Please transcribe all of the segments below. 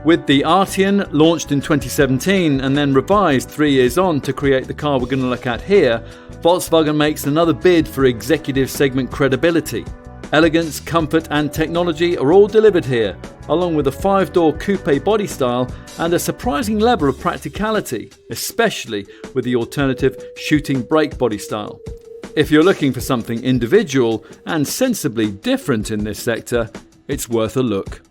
With the Arteon, launched in 2017 and then revised 3 years on to create the car we're going to look at here, Volkswagen makes another bid for executive segment credibility. Elegance, comfort and technology are all delivered here, along with a 5-door coupe body style and a surprising level of practicality, especially with the alternative shooting brake body style. If you're looking for something individual and sensibly different in this sector, it's worth a look.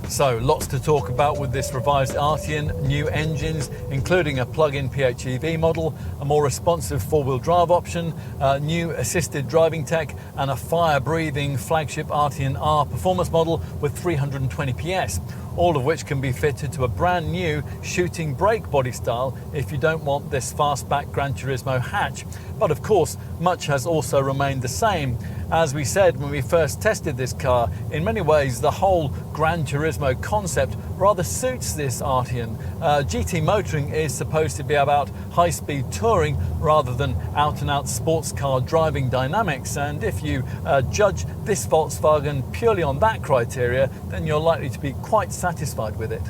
So, lots to talk about with this revised Arteon. New engines, including a plug-in PHEV model, a more responsive four-wheel drive option, new assisted driving tech, and a fire-breathing flagship Arteon R performance model with 320 PS, all of which can be fitted to a brand new shooting brake body style if you don't want this fastback Gran Turismo hatch. But of course, much has also remained the same. As we said when we first tested this car, in many ways the whole Gran Turismo concept rather suits this Arteon. GT motoring is supposed to be about high-speed touring rather than out-and-out sports car driving dynamics, and if you judge this Volkswagen purely on that criteria, then you're likely to be quite satisfied with it.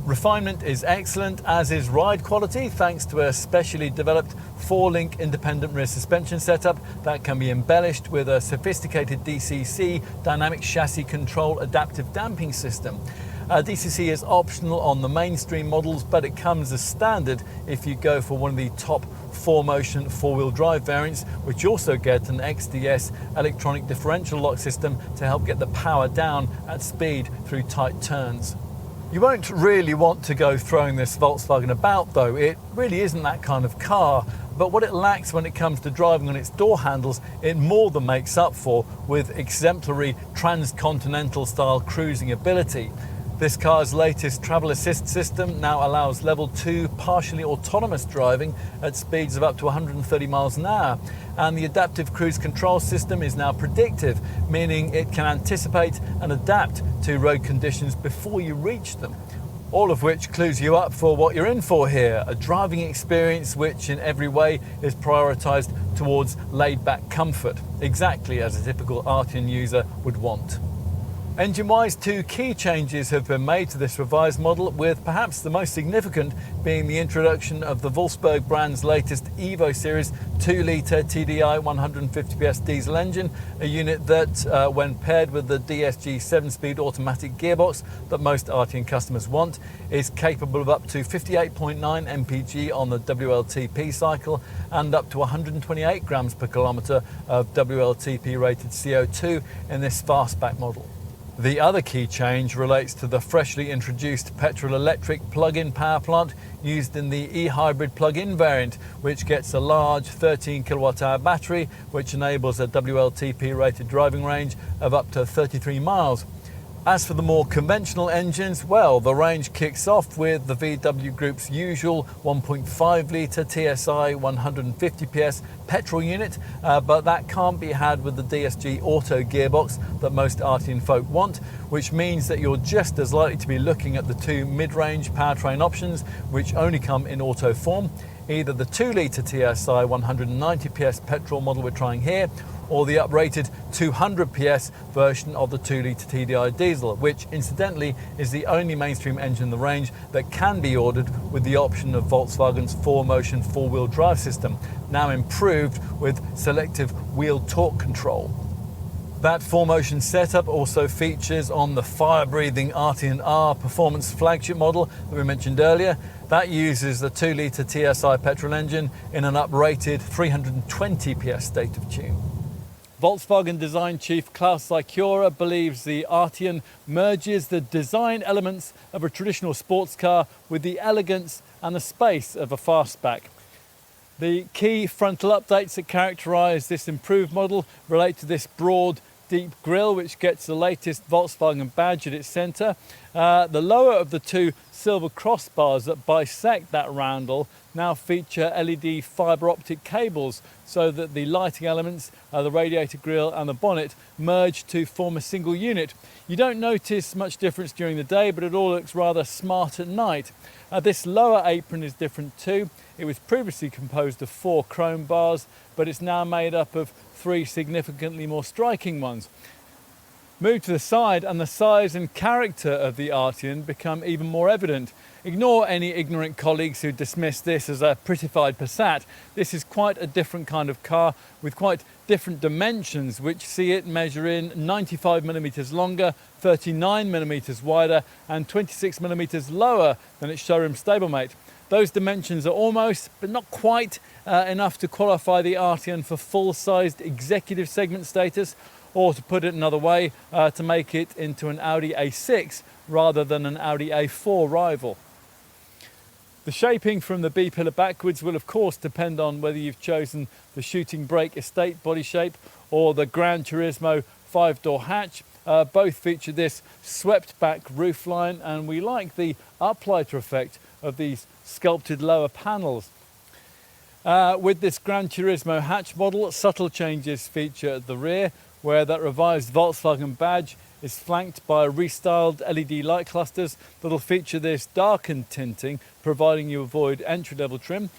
Refinement is excellent, as is ride quality, thanks to a specially developed 4-link independent rear suspension setup that can be embellished with a sophisticated DCC, dynamic chassis control adaptive damping system. DCC is optional on the mainstream models, but it comes as standard if you go for one of the top 4Motion 4-wheel drive variants, which also get an XDS electronic differential lock system to help get the power down at speed through tight turns. You won't really want to go throwing this Volkswagen about though. It really isn't that kind of car, but what it lacks when it comes to driving on its door handles, it more than makes up for with exemplary transcontinental style cruising ability. This car's latest travel assist system now allows level 2 partially autonomous driving at speeds of up to 130 miles an hour. And the adaptive cruise control system is now predictive, meaning it can anticipate and adapt to road conditions before you reach them. All of which clues you up for what you're in for here, a driving experience which in every way is prioritised towards laid-back comfort, exactly as a typical Arteon user would want. Engine-wise, 2 key changes have been made to this revised model, with perhaps the most significant being the introduction of the Wolfsburg brand's latest Evo Series 2-litre TDI 150 PS diesel engine, a unit that, when paired with the DSG 7-speed automatic gearbox that most Arteon customers want, is capable of up to 58.9 mpg on the WLTP cycle and up to 128 grams per kilometre of WLTP rated CO2 in this fastback model. The other key change relates to the freshly introduced petrol-electric plug-in power plant used in the e-hybrid plug-in variant, which gets a large 13 kWh battery, which enables a WLTP rated driving range of up to 33 miles. As for the more conventional engines, well, the range kicks off with the VW Group's usual 1.5 litre TSI 150 PS petrol unit, but that can't be had with the DSG Auto gearbox that most Arteon folk want, which means that you're just as likely to be looking at the 2 mid-range powertrain options, which only come in auto form, either the 2 litre TSI 190 PS petrol model we're trying here, or the uprated 200 PS version of the 2 litre TDI diesel, which incidentally is the only mainstream engine in the range that can be ordered with the option of Volkswagen's 4Motion 4-wheel drive system, now improved with selective wheel torque control. That 4Motion setup also features on the fire-breathing Arteon R performance flagship model that we mentioned earlier. That uses the 2 litre TSI petrol engine in an uprated 320 PS state of tune. Volkswagen design chief Klaus Sikora believes the Arteon merges the design elements of a traditional sports car with the elegance and the space of a fastback. The key frontal updates that characterise this improved model relate to this broad, deep grille, which gets the latest Volkswagen badge at its centre. The lower of the 2 silver crossbars that bisect that roundel now feature LED fibre optic cables, so that the lighting elements, the radiator grille and the bonnet merge to form a single unit. You don't notice much difference during the day, but it all looks rather smart at night. This lower apron is different too. It was previously composed of 4 chrome bars, but it's now made up of 3 significantly more striking ones. Move to the side and the size and character of the Arteon become even more evident. Ignore any ignorant colleagues who dismiss this as a prettified Passat. This is quite a different kind of car with quite different dimensions, which see it measure in 95mm longer, 39mm wider and 26mm lower than its showroom stablemate. Those dimensions are almost, but not quite, enough to qualify the Arteon for full-sized executive segment status, or to put it another way, to make it into an Audi A6 rather than an Audi A4 rival. The shaping from the B-pillar backwards will of course depend on whether you've chosen the Shooting Brake Estate body shape or the Gran Turismo 5-door hatch. Both feature this swept back roofline, and we like the uplighter effect of these sculpted lower panels. With this Gran Turismo hatch model, subtle changes feature at the rear, where that revised Volkswagen badge is flanked by restyled LED light clusters that'll feature this darkened tinting, providing you avoid entry-level trim.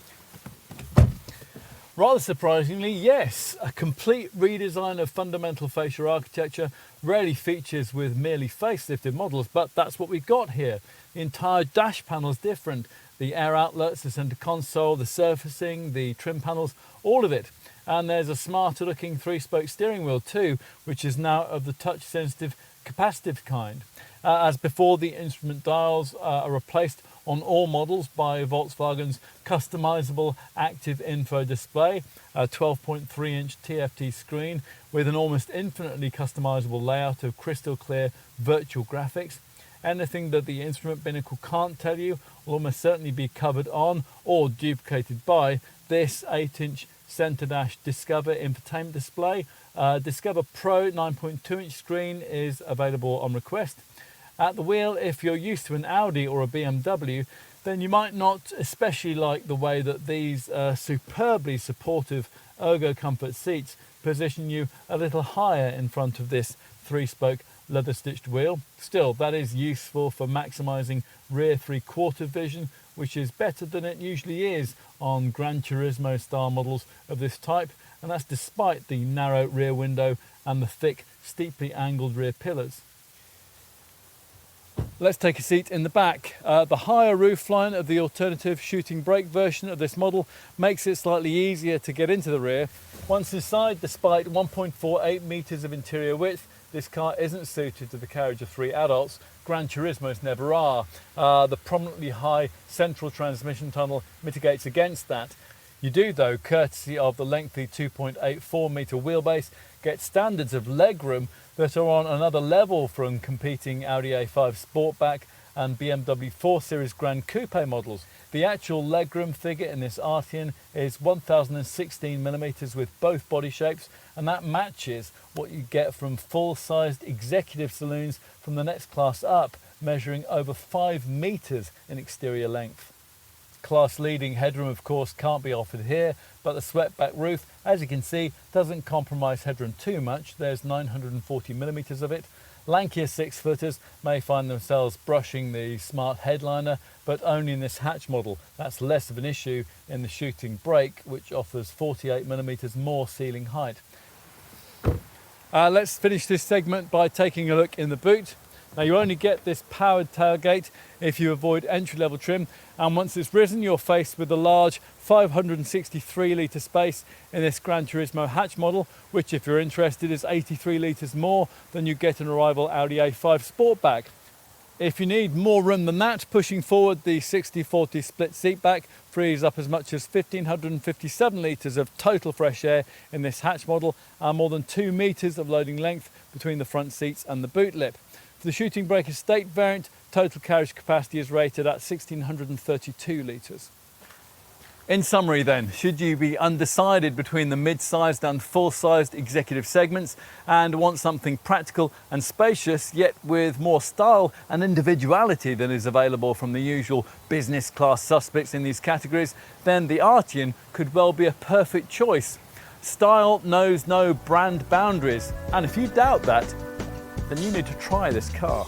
Rather surprisingly, yes, a complete redesign of fundamental fascia architecture rarely features with merely facelifted models, but that's what we've got here. The entire dash panel is different. The air outlets, the center console, the surfacing, the trim panels, all of it. And there's a smarter looking 3-spoke steering wheel too, which is now of the touch sensitive capacitive kind. As before, the instrument dials are replaced on all models by Volkswagen's customizable active info display, a 12.3-inch TFT screen with an almost infinitely customizable layout of crystal clear virtual graphics. Anything that the instrument binnacle can't tell you will almost certainly be covered on or duplicated by this 8-inch Center Dash Discover infotainment display. Discover Pro 9.2-inch screen is available on request. At the wheel, if you're used to an Audi or a BMW, then you might not especially like the way that these superbly supportive Ergo Comfort seats position you a little higher in front of this 3-spoke leather-stitched wheel. Still, that is useful for maximizing rear 3/4 vision, which is better than it usually is on Gran Turismo style models of this type, and that's despite the narrow rear window and the thick, steeply angled rear pillars. Let's take a seat in the back. The higher roofline of the alternative Shooting Brake version of this model makes it slightly easier to get into the rear. Once inside, despite 1.48 meters of interior width, this car isn't suited to the carriage of 3 adults. Gran Turismos never are. The prominently high central transmission tunnel mitigates against that. You do, though, courtesy of the lengthy 2.84 meter wheelbase, get standards of legroom that are on another level from competing Audi A5 Sportback and BMW 4 Series Grand Coupe models. The actual legroom figure in this Arteon is 1016mm with both body shapes, and that matches what you get from full-sized executive saloons from the next class up, measuring over 5 meters in exterior length. Class-leading headroom, of course, can't be offered here, but the swept-back roof, as you can see, doesn't compromise headroom too much. There's 940mm of it. Lankier 6-footers may find themselves brushing the smart headliner, but only in this hatch model. That's less of an issue in the Shooting Brake, which offers 48mm more ceiling height. Let's finish this segment by taking a look in the boot. Now, you only get this powered tailgate if you avoid entry-level trim, and once it's risen, you're faced with the large 563 litre space in this Gran Turismo hatch model, which, if you're interested, is 83 litres more than you get in a rival Audi A5 Sportback. If you need more room than that, pushing forward, the 60/40 split seat back frees up as much as 1,557 litres of total fresh air in this hatch model, and more than 2 metres of loading length between the front seats and the boot lip. For the Shooting Brake Estate variant, total carriage capacity is rated at 1,632 litres. In summary then, should you be undecided between the mid-sized and full-sized executive segments and want something practical and spacious, yet with more style and individuality than is available from the usual business class suspects in these categories, then the Arteon could well be a perfect choice. Style knows no brand boundaries, and if you doubt that, then you need to try this car.